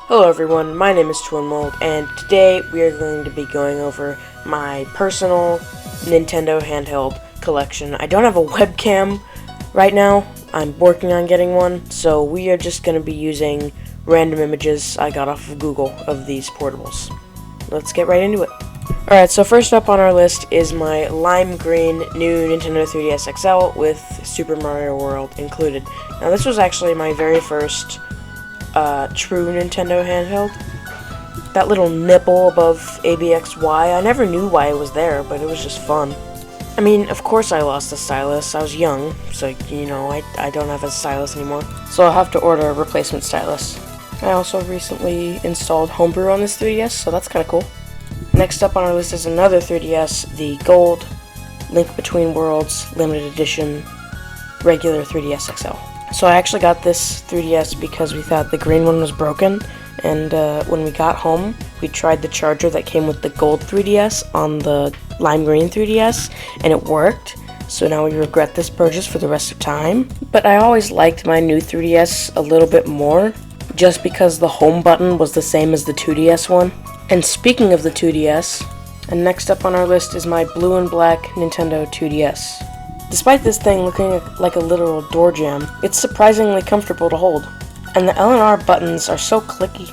Hello everyone, my name is twinmold, and today we are going to be going over my personal Nintendo handheld collection. I don't have a webcam right now, I'm working on getting one, so we are just going to be using random images I got off of Google of these portables. Let's get right into it. Alright, so first up on our list is my lime green new Nintendo 3DS XL with Super Mario World included. Now this was actually my very first true Nintendo handheld. That little nipple above ABXY, I never knew why it was there, but it was just fun. I mean, of course I lost the stylus. I was young, so, you know, I don't have a stylus anymore. So I'll have to order a replacement stylus. I also recently installed Homebrew on this 3DS, so that's kind of cool. Next up on our list is another 3DS, the Gold Link Between Worlds Limited Edition regular 3DS XL. So I actually got this 3DS because we thought the green one was broken, and when we got home, we tried the charger that came with the gold 3DS on the lime green 3DS, and it worked, so now we regret this purchase for the rest of time. But I always liked my new 3DS a little bit more, just because the home button was the same as the 2DS one. And speaking of the 2DS, and next up on our list is my blue and black Nintendo 2DS. Despite this thing looking like a literal door jamb, it's surprisingly comfortable to hold, and the L and R buttons are so clicky.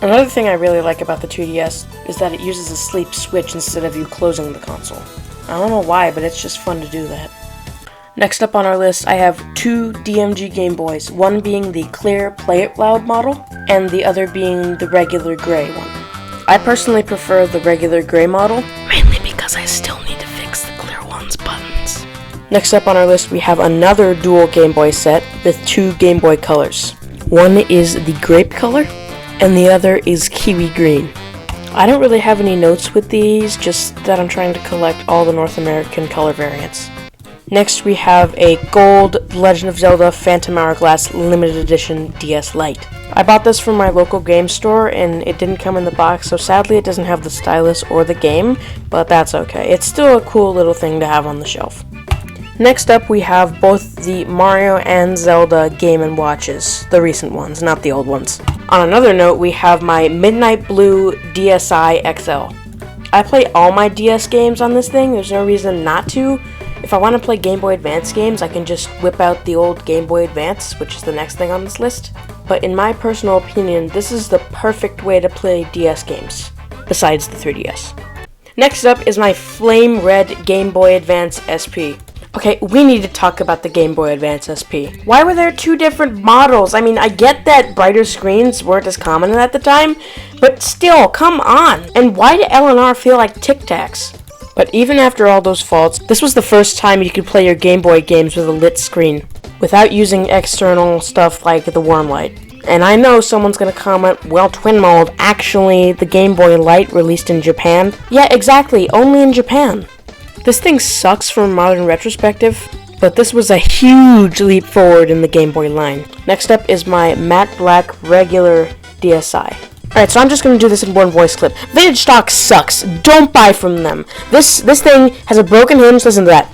Another thing I really like about the 2DS is that it uses a sleep switch instead of you closing the console. I don't know why, but it's just fun to do that. Next up on our list, I have two DMG Game Boys, one being the clear Play It Loud model, and the other being the regular gray one. I personally prefer the regular gray model, mainly because I still need to fix the clear one's buttons. Next up on our list, we have another dual Game Boy set with two Game Boy colors. One is the grape color, and the other is kiwi green. I don't really have any notes with these, just that I'm trying to collect all the North American color variants. Next, we have a gold Legend of Zelda Phantom Hourglass Limited Edition DS Lite. I bought this from my local game store, and it didn't come in the box, so sadly it doesn't have the stylus or the game, but that's okay. It's still a cool little thing to have on the shelf. Next up, we have both the Mario and Zelda Game & Watches, the recent ones, not the old ones. On another note, we have my Midnight Blue DSi XL. I play all my DS games on this thing, there's no reason not to. If I want to play Game Boy Advance games, I can just whip out the old Game Boy Advance, which is the next thing on this list. But in my personal opinion, this is the perfect way to play DS games, besides the 3DS. Next up is my Flame Red Game Boy Advance SP. Okay, we need to talk about the Game Boy Advance SP. Why were there two different models? I mean, I get that brighter screens weren't as common at the time, but still, come on! And why do L&R feel like Tic Tacs? But even after all those faults, this was the first time you could play your Game Boy games with a lit screen, without using external stuff like the worm light. And I know someone's gonna comment, well, twinmold, actually, the Game Boy Light released in Japan? Yeah, exactly, only in Japan. This thing sucks from a modern retrospective, but this was a huge leap forward in the Game Boy line. Next up is my matte black regular DSi. Alright, so I'm just going to do this in one voice clip. Vintage stock sucks. Don't buy from them. This thing has a broken hinge. Listen to that.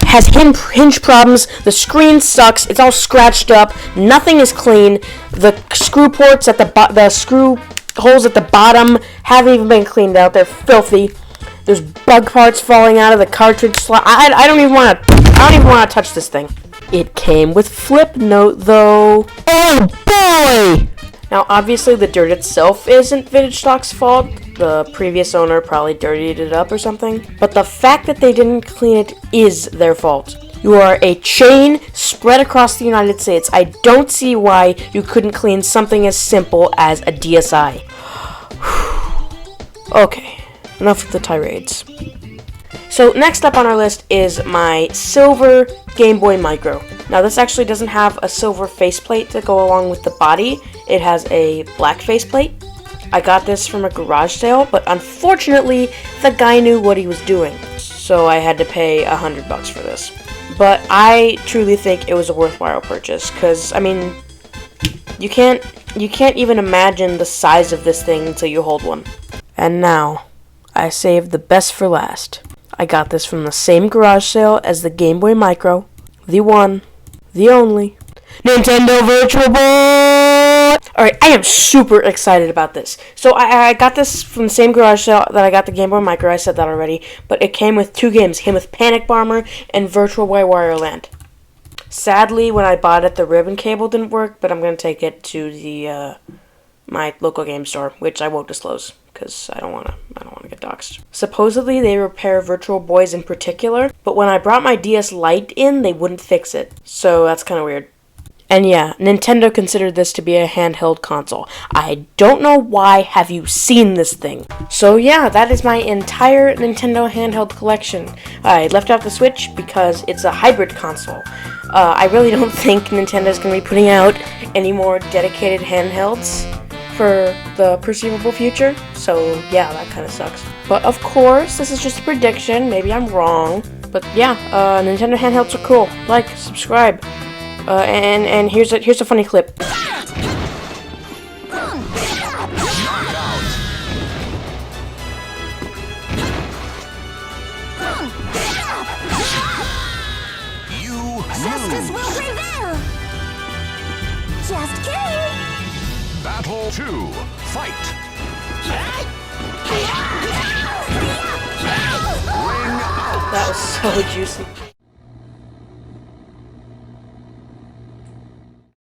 Has hinge problems. The screen sucks. It's all scratched up. Nothing is clean. The screw ports at the screw holes at the bottom haven't even been cleaned out. They're filthy. There's bug parts falling out of the cartridge slot. I don't even want to touch this thing. It came with flip note though. Oh boy! Now obviously the dirt itself isn't Vintage Stock's fault. The previous owner probably dirtied it up or something. But the fact that they didn't clean it is their fault. You are a chain spread across the United States. I don't see why you couldn't clean something as simple as a DSi. Okay, enough of the tirades. So next up on our list is my silver Game Boy Micro. Now this actually doesn't have a silver faceplate to go along with the body. It has a black faceplate. I got this from a garage sale, but unfortunately the guy knew what he was doing, so I had to pay $100 for this. But I truly think it was a worthwhile purchase, because I mean, you can't even imagine the size of this thing until you hold one. And now, I saved the best for last. I got this from the same garage sale as the Game Boy Micro, the one, the only, Nintendo Virtual Boy! Alright, I am super excited about this. So I got this from the same garage sale that I got the Game Boy Micro, I said that already, but it came with 2 games. It came with Panic Bomber and Virtual Boy Wario Land. Sadly, when I bought it, the ribbon cable didn't work, but I'm going to take it to the my local game store, which I won't disclose, because I don't want to get doxxed. Supposedly, they repair Virtual Boys in particular, but when I brought my DS Lite in, they wouldn't fix it. So that's kind of weird. And yeah, Nintendo considered this to be a handheld console. I don't know why. Have you seen this thing? So yeah, that is my entire Nintendo handheld collection. I left out the Switch because it's a hybrid console. I really don't think Nintendo's going to be putting out any more dedicated handhelds for the perceivable future. So yeah, that kind of sucks. But of course, this is just a prediction. Maybe I'm wrong. But yeah, Nintendo handhelds are cool. Like, subscribe. And here's a funny clip. Justice will prevail! Just kidding! Battle 2. Fight! Ring out! That was so juicy.